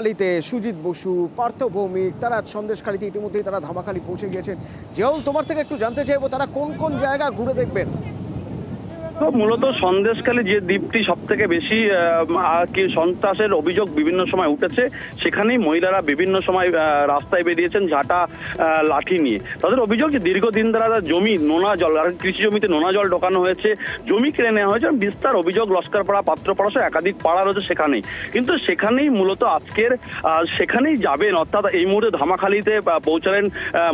খালিতে সুজিত বসু, পার্থ ভৌমিক তারা সন্দেশখালিতে ইতিমধ্যেই তারা ধামাখালি পৌঁছে গিয়েছেন। জিয়াউল, তোমার থেকে একটু জানতে চাইবো তারা কোন কোন জায়গা ঘুরে দেখবেন? তো মূলত সন্দেশখালী যে দ্বীপটি সব থেকে বেশি কি সন্ত্রাসের অভিযোগ বিভিন্ন সময় উঠেছে, সেখানেই মহিলারা বিভিন্ন সময় রাস্তায় বেরিয়েছেন ঝাঁটা লাঠি নিয়ে। তাদের অভিযোগ যে দীর্ঘদিন ধরে জমি নোনা জল আর কৃষি জমিতে নোনা জল ঢোকানো হয়েছে, জমি কেড়ে নেওয়া হয়েছে। বিস্তার অভিযোগ লস্করপাড়া, পাত্রপাড়া সহ একাধিক পাড়া রয়েছে সেখানেই। কিন্তু সেখানেই মূলত আজকের সেখানেই যাবেন, অর্থাৎ এই মুহূর্তে ধামাখালীতে পৌঁছালেন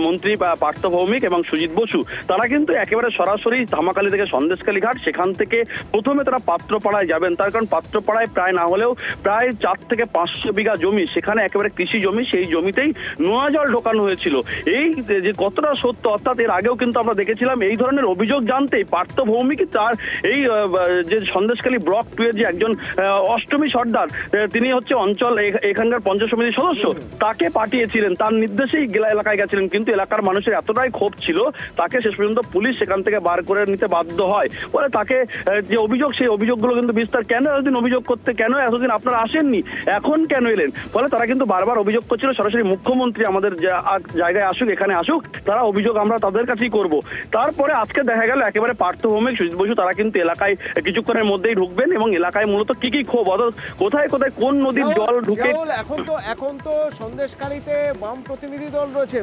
মন্ত্রী পার্থ ভৌমিক এবং সুজিত বসু। তারা কিন্তু একেবারে সরাসরি ধামাখালী থেকে সন্দেশখালী ঘাট, সেখান থেকে প্রথমে তারা পাত্রপাড়ায় যাবেন। তার কারণ পাত্রপাড়ায় প্রায় না হলেও প্রায় 4 থেকে 500 বিঘা জমি, সেখানে একেবারে কৃষি জমি, সেই জমিতেই নোনা জল ঢোকানো হয়েছিল। এই যে কতটা সত্য, অর্থাৎ এর আগেও কিন্তু আমরা দেখেছিলাম এই ধরনের অভিযোগ জানতেই পার্থ ভৌমিক তার এই যে সন্দেশখালী ব্লক 2 এর যে একজন অষ্টমী সর্দার, তিনি হচ্ছে অঞ্চল এখানকার পঞ্চায়েত সমিতির সদস্য, তাকে পাঠিয়েছিলেন, তার নির্দেশেই এলাকায় গেছিলেন। কিন্তু এলাকার মানুষের এতটাই ক্ষোভ ছিল, তাকে শেষ পর্যন্ত পুলিশ সেখান থেকে বার করে নিতে বাধ্য হয়। বলে তাকে যে অভিযোগ, সেই অভিযোগগুলো কিন্তু বিস্তার, কেন এতদিন অভিযোগ করতে, কেন এতদিন আপনারা আসেননি, এখন কেন এলেন? ফলে তারা কিন্তু বারবার অভিযোগ করছিল সরাসরি মুখ্যমন্ত্রী আমাদের জায়গায় আসুক, এখানে আসুক, তারা অভিযোগ আমরা তাদের কাছেই করব। তারপরে আজকে দেখা গেল একেবারে পার্থ ভৌমিক, সুজিত বসু তারা কিন্তু এলাকায় কিছুক্ষণের মধ্যেই ঢুকবেন এবং এলাকায় মূলত কি ক্ষোভ, অর্থাৎ কোথায় কোথায় কোন নদীর জল ঢুকে। এখন তো সন্দেশখালিতে বাম প্রতিনিধি দল রয়েছে।